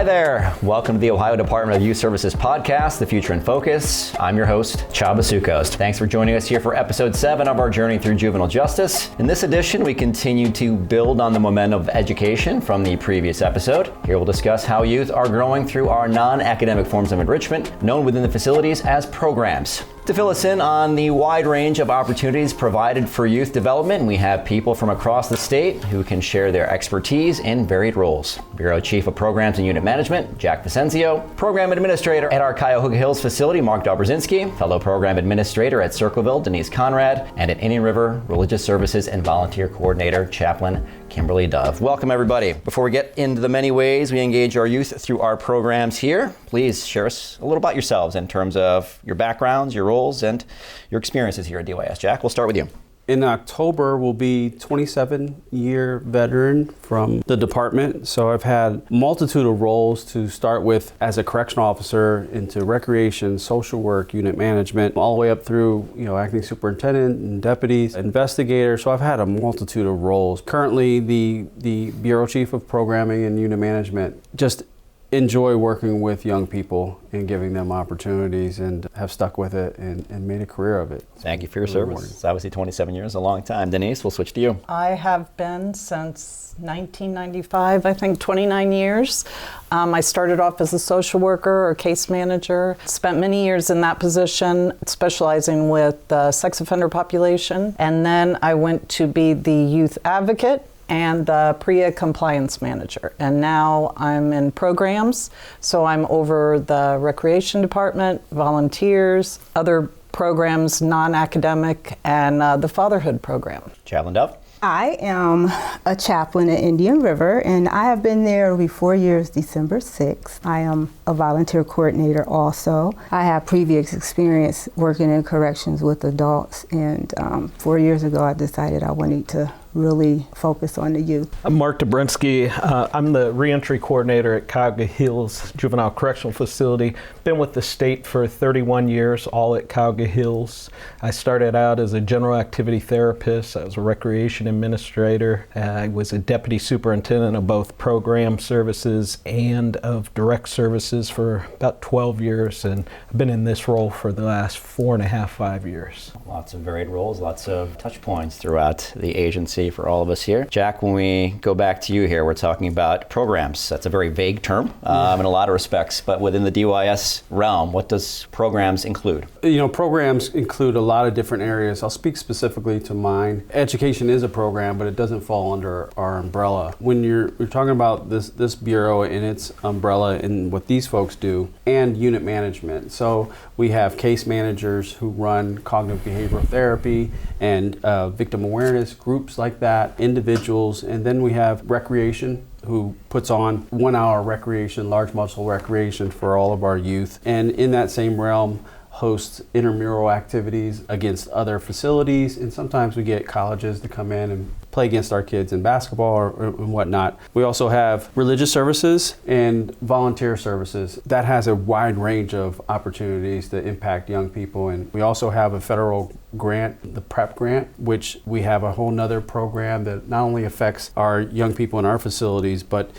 Hi there. Welcome to the Ohio Department of Youth Services podcast, The Future in Focus. I'm your host, Dobrzynski. Thanks for joining us here for episode 7 of our journey through juvenile justice. In this edition, we continue to build on the momentum of education from the previous episode. Here we'll discuss how youth are growing through our non-academic forms of enrichment, known within the facilities as programs. To fill us in on the wide range of opportunities provided for youth development, we have people from across the state who can share their expertise in varied roles. Bureau Chief of Programs and Unit Management, Jack Vicencio, Program Administrator at our Cuyahoga Hills facility, Mark Dobrzynski, fellow Program Administrator at Circleville, Denise Conrad, and at Indian River, Religious Services and Volunteer Coordinator, Chaplain, Kimberly. Welcome, everybody. Before we get into the many ways we engage our youth through our programs here, please share us a little about yourselves in terms of your backgrounds, your roles, and your experiences here at DYS. Jack, we'll start with you. In October, we'll be 27-year veteran from the department. So I've had multitude of roles to start with as a correctional officer into recreation, social work, unit management, all the way up through, acting superintendent and deputies, investigator. So I've had a multitude of roles. Currently, the Bureau Chief of Programming and Unit Management. Just enjoy working with young people and giving them opportunities, and have stuck with it and made a career of it. Thank you for your service. It's obviously 27 years, a long time. Denise, we'll switch to you. I have been since 1995, I think 29 years. I started off as a social worker or case manager, spent many years in that position, specializing with the sex offender population. And then I went to be the youth advocate and the PREA compliance manager. And now I'm in programs, so I'm over the recreation department, volunteers, other programs, non-academic, and the fatherhood program. Chaplain Dove. I am a chaplain at Indian River, and I have been there it'll be 4 years, December 6th. I am a volunteer coordinator also. I have previous experience working in corrections with adults, and 4 years ago I decided I wanted to really focus on the youth. I'm Mark Dobrzynski. I'm the Reentry coordinator at Cuyahoga Hills Juvenile Correctional Facility. Been with the state for 31 years, all at Cuyahoga Hills. I started out as a general activity therapist. I was a recreation administrator. I was a deputy superintendent of both program services and of direct services for about 12 years, and I've been in this role for the last 4.5, 5 years. Lots of varied roles, lots of touch points throughout the agency for all of us here. Jack, when we go back to you here, we're talking about programs. That's a very vague term in a lot of respects, but within the DYS realm, what does programs include? Programs include a lot of different areas. I'll speak specifically to mine. Education is a program, but it doesn't fall under our umbrella. When you're talking about this bureau and its umbrella and what these folks do, and unit management. So we have case managers who run cognitive behavioral therapy and victim awareness groups like that, individuals, and then we have recreation, who puts on 1 hour recreation, large muscle recreation for all of our youth. And in that same realm, hosts intramural activities against other facilities, and sometimes we get colleges to come in and play against our kids in basketball or whatnot. We also have religious services and volunteer services. That has a wide range of opportunities to impact young people. And we also have a federal grant, the PrEP grant, which we have a whole nother program that not only affects our young people in our facilities, but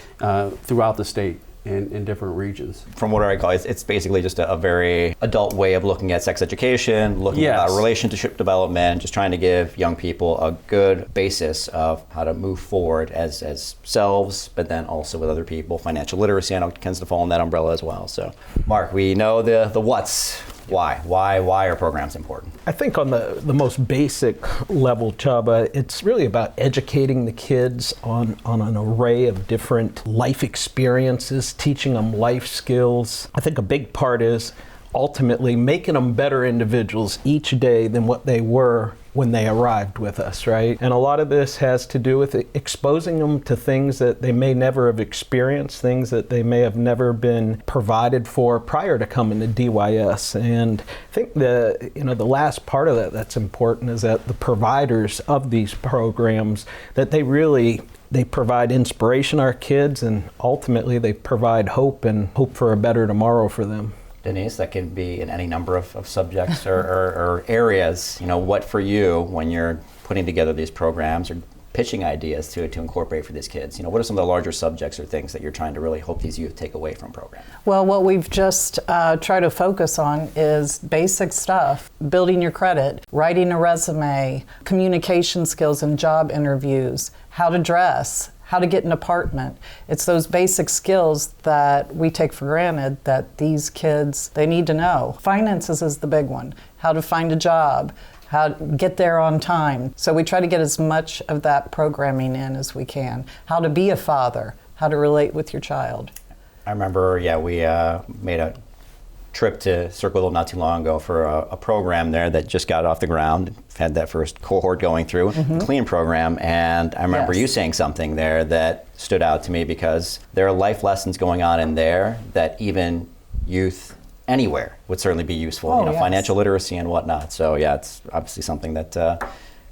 throughout the state. In different regions. From what I recall, it's basically just a very adult way of looking at sex education, looking at relationship development, just trying to give young people a good basis of how to move forward as selves, but then also with other people. Financial literacy, I know, tends to fall in that umbrella as well. So, Mark, we know the what's. Why are programs important? I think on the most basic level, Chaba, it's really about educating the kids on an array of different life experiences, teaching them life skills. I think a big part is ultimately making them better individuals each day than what they were when they arrived with us, right? And a lot of this has to do with exposing them to things that they may never have experienced, things that they may have never been provided for prior to coming to DYS. And I think the last part of that's important is that the providers of these programs, that they provide inspiration to our kids, and ultimately they provide hope for a better tomorrow for them. Denise, that can be in any number of subjects or areas. What for you, when you're putting together these programs or pitching ideas to incorporate for these kids? What are some of the larger subjects or things that you're trying to really hope these youth take away from programming? Well, what we've just tried to focus on is basic stuff: building your credit, writing a resume, communication skills in job interviews, how to dress, how to get an apartment. It's those basic skills that we take for granted that these kids, they need to know. Finances is the big one. How to find a job, how to get there on time. So we try to get as much of that programming in as we can. How to be a father, how to relate with your child. I remember, we made a trip to Circleville not too long ago for a program there that just got off the ground, had that first cohort going through, clean program, and I remember you saying something there that stood out to me, because there are life lessons going on in there that even youth anywhere would certainly be useful, financial literacy and whatnot. So it's obviously something that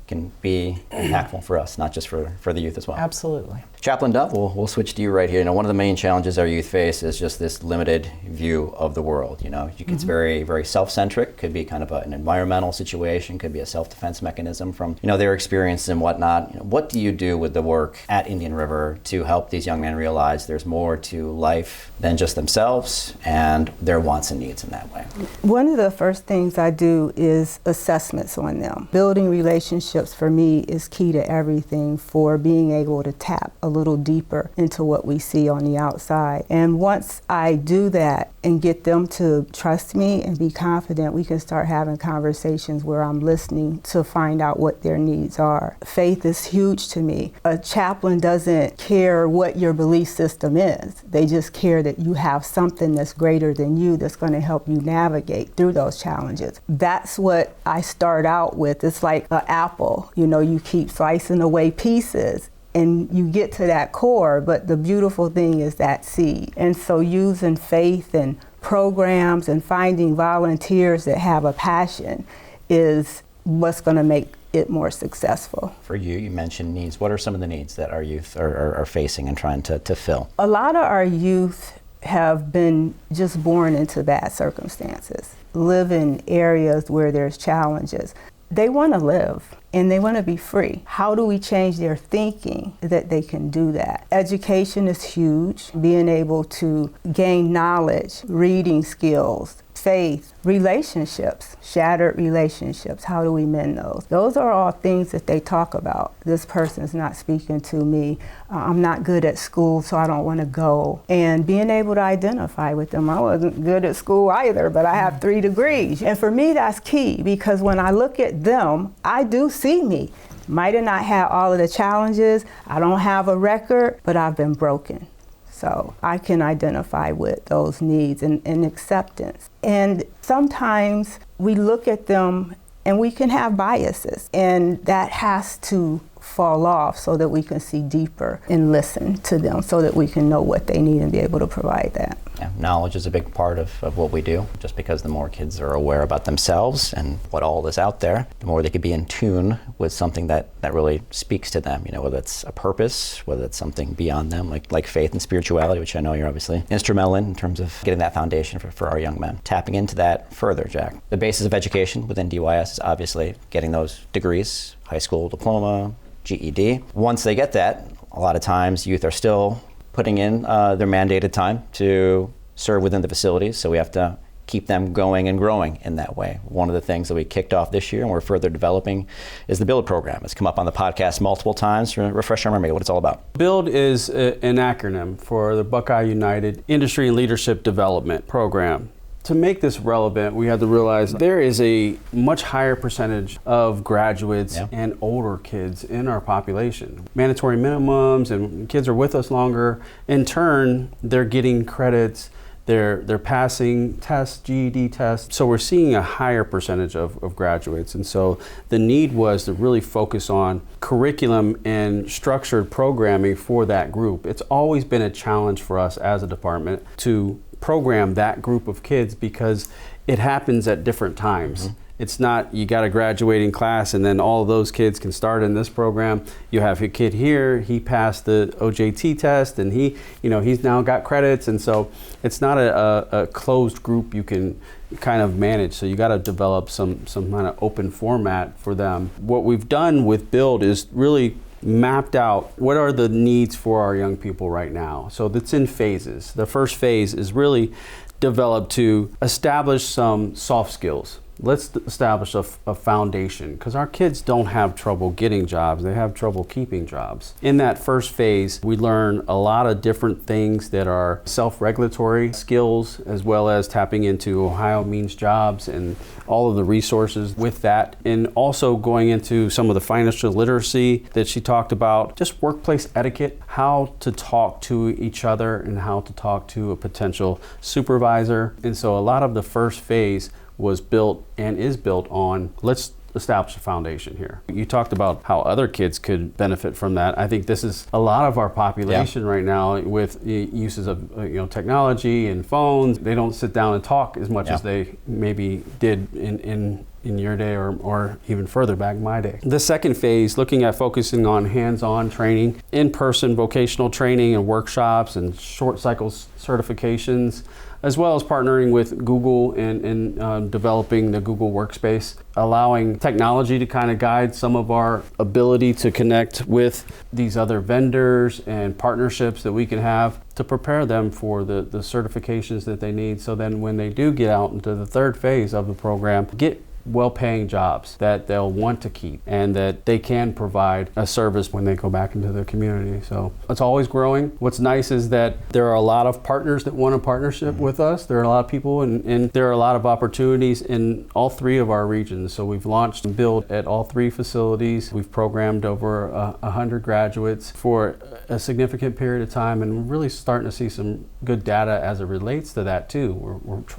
can be impactful for us, not just for the youth as well. Absolutely. Chaplain Dove, we'll switch to you right here. One of the main challenges our youth face is just this limited view of the world. It's very, very self-centric. Could be kind of an environmental situation, could be a self-defense mechanism from their experiences and whatnot. What do you do with the work at Indian River to help these young men realize there's more to life than just themselves and their wants and needs in that way? One of the first things I do is assessments on them. Building relationships for me is key to everything, for being able to tap a little deeper into what we see on the outside. And once I do that and get them to trust me and be confident, we can start having conversations where I'm listening to find out what their needs are. Faith is huge to me. A chaplain doesn't care what your belief system is. They just care that you have something that's greater than you, that's going to help you navigate through those challenges. That's what I start out with. It's like an apple. You keep slicing away pieces and you get to that core, but the beautiful thing is that seed. And so using faith and programs and finding volunteers that have a passion is what's going to make it more successful. For you mentioned needs. What are some of the needs that our youth are facing and trying to fill? A lot of our youth have been just born into bad circumstances, live in areas where there's challenges. They want to live and they want to be free. How do we change their thinking that they can do that? Education is huge. Being able to gain knowledge, reading skills, faith, relationships, shattered relationships. How do we mend those? Those are all things that they talk about. This person's not speaking to me. I'm not good at school, so I don't want to go. And being able to identify with them. I wasn't good at school either, but I have 3 degrees. And for me, that's key, because when I look at them, I do see me. Might have not had all of the challenges. I don't have a record, but I've been broken. So I can identify with those needs and acceptance. And sometimes we look at them and we can have biases, and that has to fall off so that we can see deeper and listen to them so that we can know what they need and be able to provide that. Yeah, knowledge is a big part of what we do, just because the more kids are aware about themselves and what all is out there, the more they could be in tune with something that really speaks to them, whether it's a purpose, whether it's something beyond them, like faith and spirituality, which I know you're obviously instrumental in terms of getting that foundation for our young men. Tapping into that further, Jack. The basis of education within DYS is obviously getting those degrees, high school diploma, GED. Once they get that, a lot of times youth are still putting in their mandated time to serve within the facilities, so we have to keep them going and growing in that way. One of the things that we kicked off this year and we're further developing is the BUILD program. It's come up on the podcast multiple times. Refresh our memory what it's all about. BUILD is an acronym for the Buckeye United Industry and Leadership Development Program. To make this relevant, we had to realize there is a much higher percentage of graduates and older kids in our population. Mandatory minimums, and kids are with us longer. In turn, they're getting credits, they're passing tests, GED tests. So we're seeing a higher percentage of graduates. And so the need was to really focus on curriculum and structured programming for that group. It's always been a challenge for us as a department to program that group of kids because it happens at different times. Mm-hmm. It's not you got a graduating class and then all of those kids can start in this program. You have a kid here, he passed the OJT test and he's now got credits, and so it's not a closed group you can kind of manage. So you got to develop some kind of open format for them. What we've done with BUILD is really mapped out what are the needs for our young people right now. So that's in phases. The first phase is really developed to establish some soft skills. Let's establish a foundation, because our kids don't have trouble getting jobs, they have trouble keeping jobs. In that first phase, we learn a lot of different things that are self-regulatory skills, as well as tapping into Ohio Means Jobs and all of the resources with that, and also going into some of the financial literacy that she talked about, just workplace etiquette, how to talk to each other and how to talk to a potential supervisor. And so a lot of the first phase was built and is built on, let's establish a foundation here. You talked about how other kids could benefit from that. I think this is a lot of our population right now with uses of technology and phones. They don't sit down and talk as much as they maybe did in your day or even further back in my day. The second phase, looking at focusing on hands-on training, in-person vocational training and workshops and short cycle certifications, as well as partnering with Google and developing the Google Workspace, allowing technology to kind of guide some of our ability to connect with these other vendors and partnerships that we can have to prepare them for the certifications that they need. So then when they do get out into the third phase of the program, get well-paying jobs that they'll want to keep and that they can provide a service when they go back into the community. So it's always growing. What's nice is that there are a lot of partners that want a partnership with us. There are a lot of people and there are a lot of opportunities in all three of our regions. So we've launched and built at all three facilities. We've programmed over 100 graduates for a significant period of time, and we're really starting to see some good data as it relates to that too.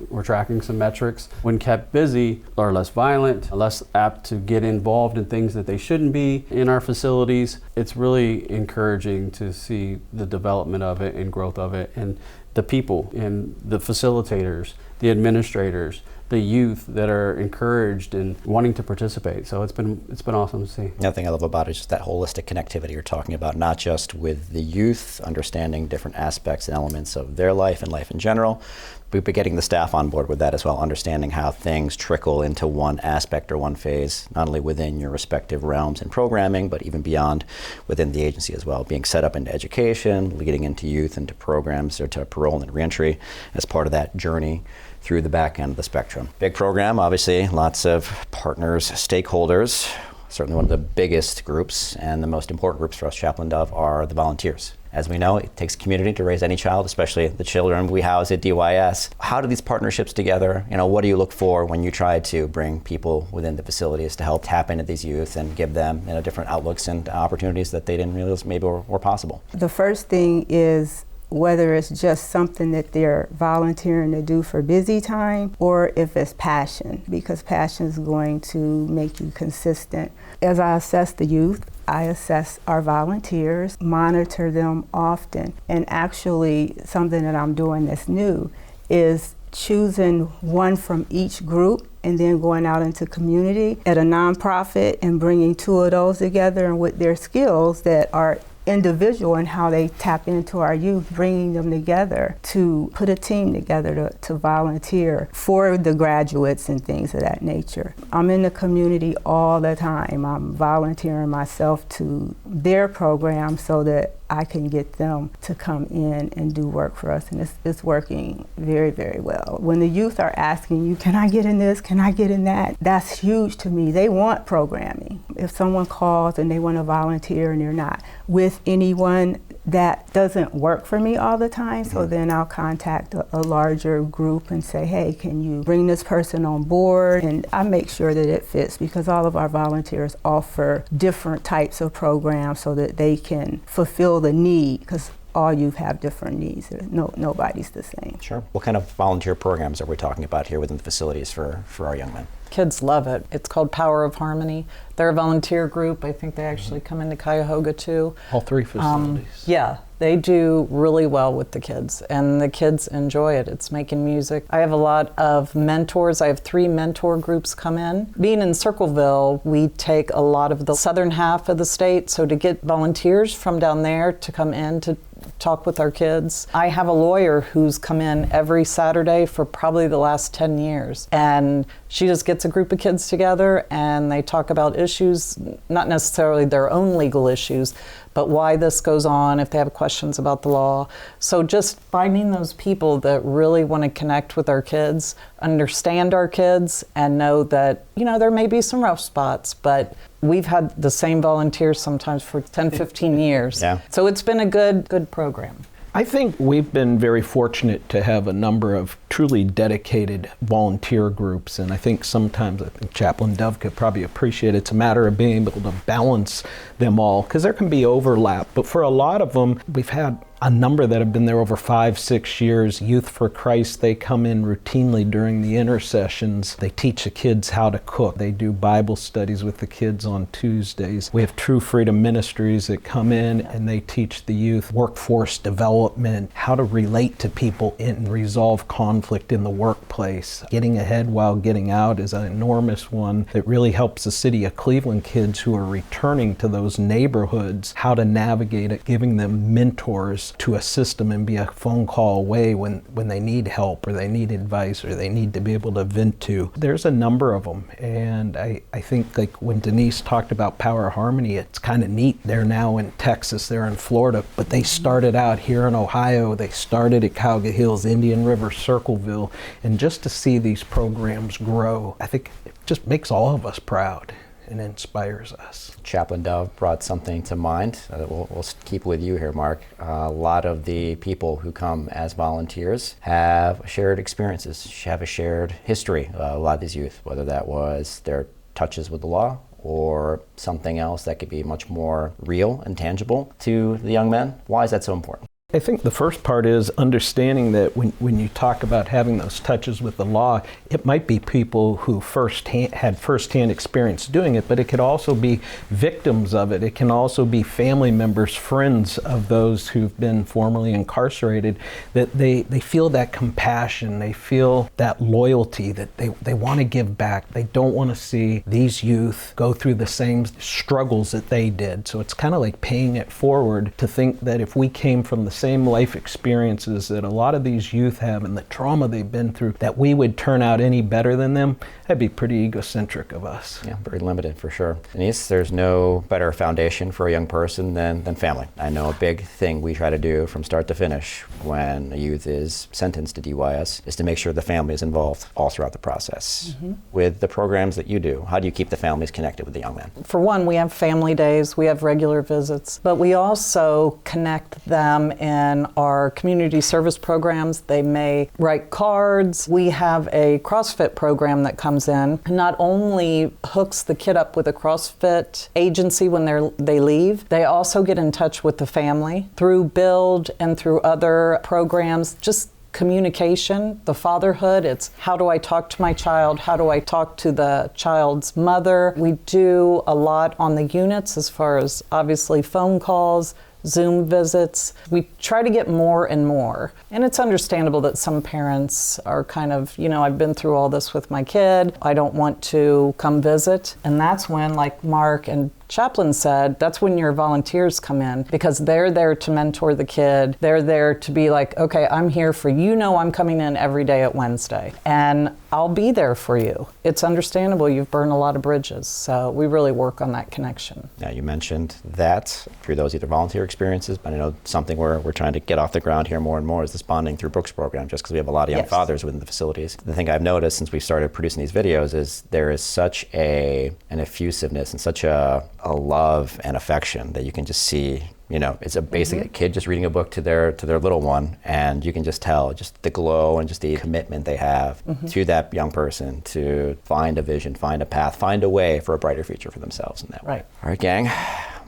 We're tracking some metrics. When kept busy, are less violent, less apt to get involved in things that they shouldn't be in our facilities. It's really encouraging to see the development of it and growth of it, and the people and the facilitators, the administrators, the youth that are encouraged and wanting to participate. So it's been awesome to see. Another thing I love about it is just that holistic connectivity you're talking about, not just with the youth, understanding different aspects and elements of their life and life in general, but getting the staff on board with that as well, understanding how things trickle into one aspect or one phase, not only within your respective realms and programming, but even beyond within the agency as well, being set up into education, getting into youth, into programs, or to parole and reentry as part of that journey through the back end of the spectrum. Big program, obviously, lots of partners, stakeholders. Certainly one of the biggest groups and the most important groups for us, Chaplain Dove, are the volunteers. As we know, it takes community to raise any child, especially the children we house at DYS. How do these partnerships together? What do you look for when you try to bring people within the facilities to help tap into these youth and give them different outlooks and opportunities that they didn't realize maybe were possible? The first thing is whether it's just something that they're volunteering to do for busy time, or if it's passion, because passion is going to make you consistent. As I assess the youth, I assess our volunteers, monitor them often, and actually something that I'm doing that's new is choosing one from each group and then going out into community at a nonprofit and bringing two of those together, and with their skills that are individual and how they tap into our youth, bringing them together to put a team together to volunteer for the graduates and things of that nature. I'm in the community all the time. I'm volunteering myself to their program so that I can get them to come in and do work for us, and it's working very, very well. When the youth are asking you, can I get in this, can I get in that, that's huge to me. They want programming. If someone calls and they want to volunteer and they're not with anyone, that doesn't work for me all the time, so then I'll contact a larger group and say, hey, can you bring this person on board? And I make sure that it fits, because all of our volunteers offer different types of programs so that they can fulfill the need, because all youth have different needs. Nobody's the same. Sure. What kind of volunteer programs are we talking about here within the facilities for our young men? Kids love it. It's called Power of Harmony. They're a volunteer group. I think they actually come into Cuyahoga too. All three facilities. Yeah, they do really well with the kids, and the kids enjoy it. It's making music. I have a lot of mentors. I have 3 mentor groups come in. Being in Circleville, we take a lot of the southern half of the state, so to get volunteers from down there to come in to talk with our kids. I have a lawyer who's come in every Saturday for probably the last 10 years, and She just gets a group of kids together and they talk about issues, not necessarily their own legal issues, but why this goes on, if they have questions about the law. So just finding those people that really want to connect with our kids, understand our kids, and know that, there may be some rough spots, but we've had the same volunteers sometimes for 10, 15 years. Yeah. So it's been a good program. I think we've been very fortunate to have a number of truly dedicated volunteer groups, and I think sometimes, Chaplain Dove could probably appreciate it's a matter of being able to balance them all, because there can be overlap, but for a lot of them, we've had a number that have been there over 5-6 years. Youth for Christ, they come in routinely during the intercessions. They teach the kids how to cook. They do Bible studies with the kids on Tuesdays. We have True Freedom Ministries that come in and they teach the youth workforce development, how to relate to people and resolve conflict in the workplace. Getting ahead while getting out is an enormous one that really helps the city of Cleveland kids who are returning to those neighborhoods, how to navigate it, giving them mentors to assist them and be a phone call away when they need help or they need advice or they need to be able to vent to. There's a number of them, and I think like when Denise talked about Power Harmony, it's kind of neat. They're now in Texas, they're in Florida, but they started out here in Ohio. They started at Cuyahoga Hills, Indian River, Circleville, and just to see these programs grow, I think it just makes all of us proud and inspires us. Chaplain Dove brought something to mind. We'll keep with you here, Mark. A lot of the people who come as volunteers have shared experiences, have a shared history. A lot of these youth, whether that was their touches with the law or something else that could be much more real and tangible to the young men. Why is that so important? I think the first part is understanding that when you talk about having those touches with the law, it might be people who had firsthand experience doing it, but it could also be victims of it. It can also be family members, friends of those who've been formerly incarcerated, that they feel that compassion, they feel that loyalty, that they want to give back. They don't want to see these youth go through the same struggles that they did. So it's kind of like paying it forward to think that if we came from the same life experiences that a lot of these youth have and the trauma they've been through, that we would turn out any better than them, that'd be pretty egocentric of us. Yeah, very limited for sure. Denise, there's no better foundation for a young person than family. I know a big thing we try to do from start to finish when a youth is sentenced to DYS is to make sure the family is involved all throughout the process. Mm-hmm. With the programs that you do, how do you keep the families connected with the young men? For one, we have family days, we have regular visits, but we also connect them in our community service programs. They may write cards. We have a CrossFit program that comes in, not only hooks the kid up with a CrossFit agency when they leave, they also get in touch with the family through Build and through other programs. Just communication, the fatherhood, it's how do I talk to my child? How do I talk to the child's mother? We do a lot on the units as far as obviously phone calls, Zoom visits. We try to get more and more. And it's understandable that some parents are kind of, I've been through all this with my kid. I don't want to come visit. And that's when, like Mark and Chaplain said, that's when your volunteers come in, because they're there to mentor the kid. They're there to be like, okay, I'm here for you. I'm coming in every day at Wednesday, and I'll be there for you. It's understandable. You've burned a lot of bridges, so we really work on that connection. Now, you mentioned that through those either volunteer experiences, but I know something we're trying to get off the ground here more and more is this Bonding Through Books program, just because we have a lot of young fathers within the facilities. The thing I've noticed since we started producing these videos is there is such an effusiveness and such a love and affection that you can just see. It's basically a kid just reading a book to their little one, and you can just tell just the glow and just the commitment they have to that young person to find a vision, find a path, find a way for a brighter future for themselves in that way. Right. All right, gang.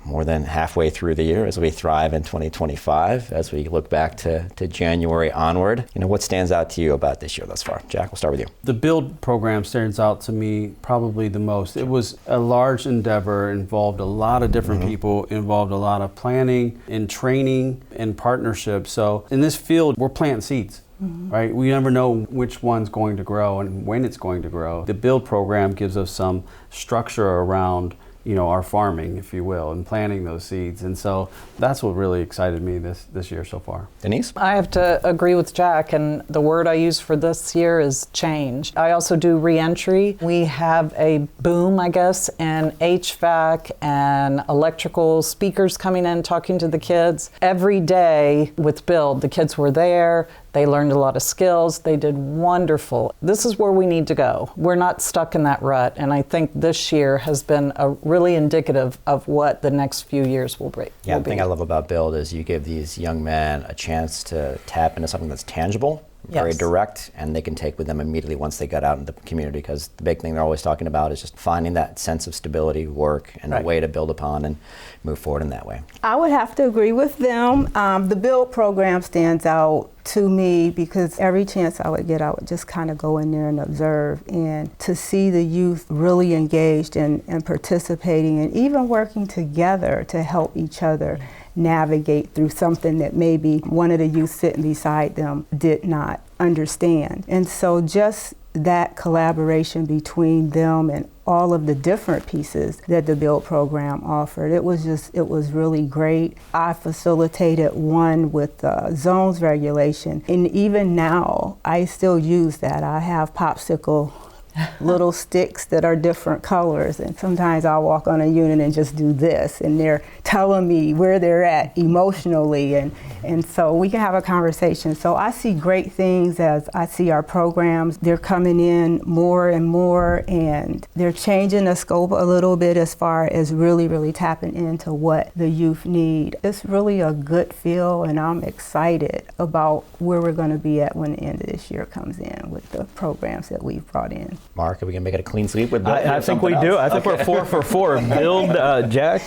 More than halfway through the year as we thrive in 2025, as we look back to January onward. What stands out to you about this year thus far? Jack, we'll start with you. The Build program stands out to me probably the most. It was a large endeavor, involved a lot of different people, involved a lot of planning and training and partnership. So in this field, we're planting seeds. Right? We never know which one's going to grow and when it's going to grow. The Build program gives us some structure around our farming, if you will, and planting those seeds. And so that's what really excited me this year so far. Denise? I have to agree with Jack, and the word I use for this year is change. I also do reentry. We have a boom, I guess, in HVAC and electrical speakers coming in, talking to the kids. Every day with Build, the kids were there. They learned a lot of skills. They did wonderful. This is where we need to go. We're not stuck in that rut, and I think this year has been really indicative of what the next few years will be. Yeah, the thing I love about Build is you give these young men a chance to tap into something that's tangible, very Yes. direct, and they can take with them immediately once they get out in the community, because the big thing they're always talking about is just finding that sense of stability, work, and a Right. way to build upon and move forward in that way. I would have to agree with them. The Build program stands out to me because every chance I would get, I would just kind of go in there and observe, and to see the youth really engaged and participating and even working together to help each other navigate through something that maybe one of the youth sitting beside them did not understand. And so just that collaboration between them and all of the different pieces that the Build program offered, it was really great. I facilitated one with zones regulation, and even now I still use that. I have popsicle little sticks that are different colors, and sometimes I'll walk on a unit and just do this, and they're telling me where they're at emotionally, and so we can have a conversation. So I see great things as I see our programs. They're coming in more and more, and they're changing the scope a little bit as far as really tapping into what the youth need. It's really a good feel, and I'm excited about where we're going to be at when the end of this year comes in with the programs that we've brought in. Mark, are we going to make it a clean sweep with Build? I think we do. I think we're 4 for 4. Build, Jack,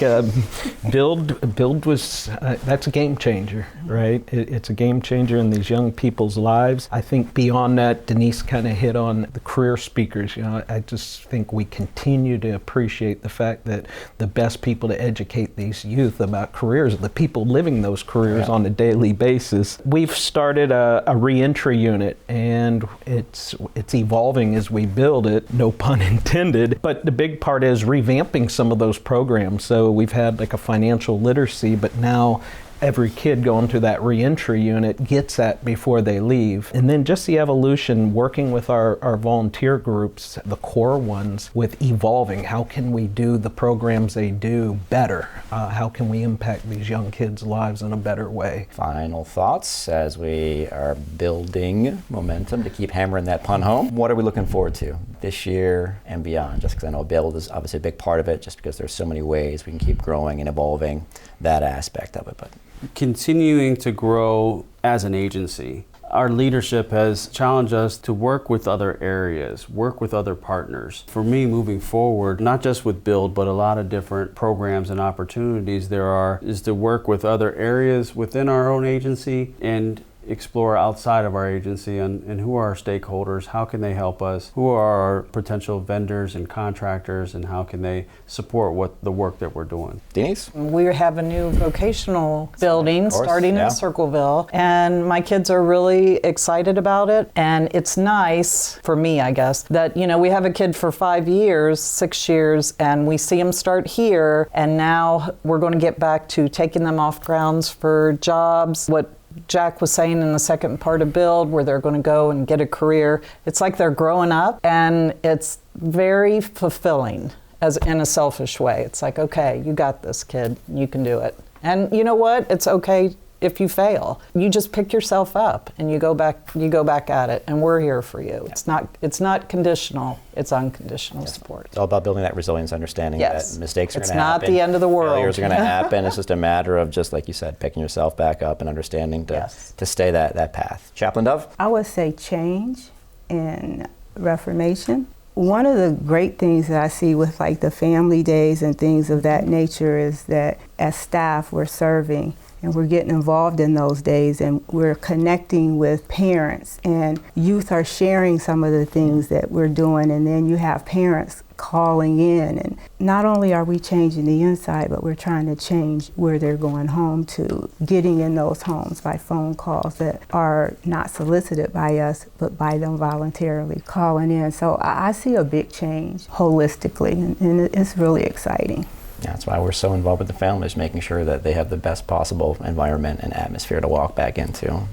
Build was, that's a game changer, right? It's a game changer in these young people's lives. I think beyond that, Denise kind of hit on the career speakers. I just think we continue to appreciate the fact that the best people to educate these youth about careers are the people living those careers on a daily basis. We've started a reentry unit, and it's evolving as we build it, no pun intended, but the big part is revamping some of those programs. So we've had like a financial literacy, but now every kid going to that reentry unit gets that before they leave. And then just the evolution, working with our volunteer groups, the core ones, with evolving. How can we do the programs they do better? How can we impact these young kids' lives in a better way? Final thoughts as we are building momentum to keep hammering that pun home. What are we looking forward to this year and beyond? Just because I know Build is obviously a big part of it, just because there's so many ways we can keep growing and evolving that aspect of it. But Continuing to grow as an agency. Our leadership has challenged us to work with other areas, work with other partners. For me, moving forward, not just with Build, but a lot of different programs and opportunities is to work with other areas within our own agency and explore outside of our agency and who are our stakeholders, how can they help us, who are our potential vendors and contractors, and how can they support the work that we're doing. Denise? We have a new vocational building starting yeah. in Circleville, and my kids are really excited about it. And it's nice for me, I guess, that we have a kid for 5 years, 6 years, and we see them start here, and now we're going to get back to taking them off grounds for jobs. What Jack was saying in the second part of Build, where they're going to go and get a career. It's like they're growing up, and it's very fulfilling as in a selfish way. It's like, okay, you got this, kid. You can do it. And you know what? It's okay if you fail. You just pick yourself up and you go back at it, and we're here for you. It's not conditional, it's unconditional support. It's all about building that resilience, understanding that mistakes are going to happen. It's not the end of the world. Failures are going to happen. It's just a matter of, just like you said, picking yourself back up and understanding to stay that path. Chaplain Dove? I would say change and reformation. One of the great things that I see with like the family days and things of that nature is that as staff we're serving and we're getting involved in those days, and we're connecting with parents, and youth are sharing some of the things that we're doing, and then you have parents calling in. And not only are we changing the inside, but we're trying to change where they're going home to, getting in those homes by phone calls that are not solicited by us, but by them voluntarily calling in. So I see a big change holistically, and it's really exciting. Yeah, that's why we're so involved with the families, making sure that they have the best possible environment and atmosphere to walk back into.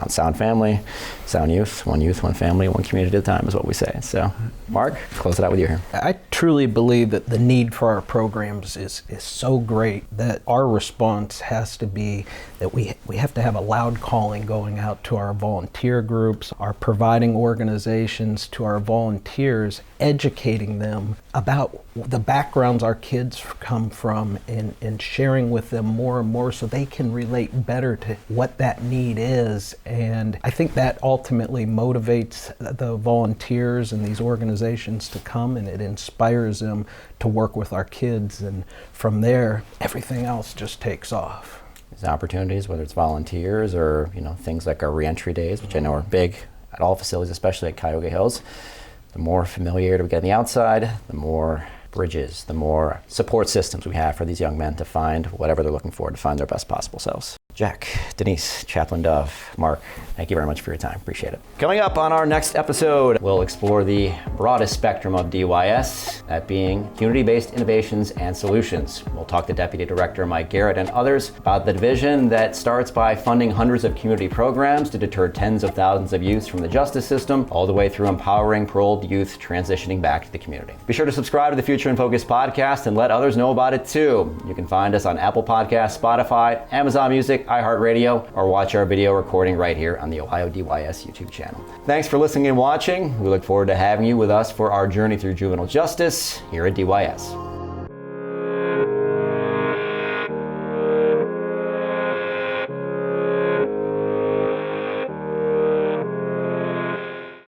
Sound family, sound youth, one family, one community at a time is what we say. So, Mark, close it out with you here. I truly believe that the need for our programs is so great that our response has to be that we have to have a loud calling going out to our volunteer groups, our providing organizations, to our volunteers, educating them about the backgrounds our kids come from and sharing with them more and more so they can relate better to what that need is. And I think that ultimately motivates the volunteers and these organizations to come, and it inspires them to work with our kids. And from there, everything else just takes off. These opportunities, whether it's volunteers or things like our reentry days, which I know are big at all facilities, especially at Cuyahoga Hills. The more familiarity we get on the outside, the more bridges, the more support systems we have for these young men to find whatever they're looking for, to find their best possible selves. Jack, Denise, Chaplain Dove, Mark, thank you very much for your time. Appreciate it. Coming up on our next episode, we'll explore the broadest spectrum of DYS, that being community-based innovations and solutions. We'll talk to Deputy Director Mike Garrett and others about the division that starts by funding hundreds of community programs to deter tens of thousands of youths from the justice system, all the way through empowering paroled youth transitioning back to the community. Be sure to subscribe to the Future in Focus podcast and let others know about it too. You can find us on Apple Podcasts, Spotify, Amazon Music, iHeartRadio, or watch our video recording right here on the Ohio DYS YouTube channel. Thanks for listening and watching. We look forward to having you with us for our journey through juvenile justice here at DYS.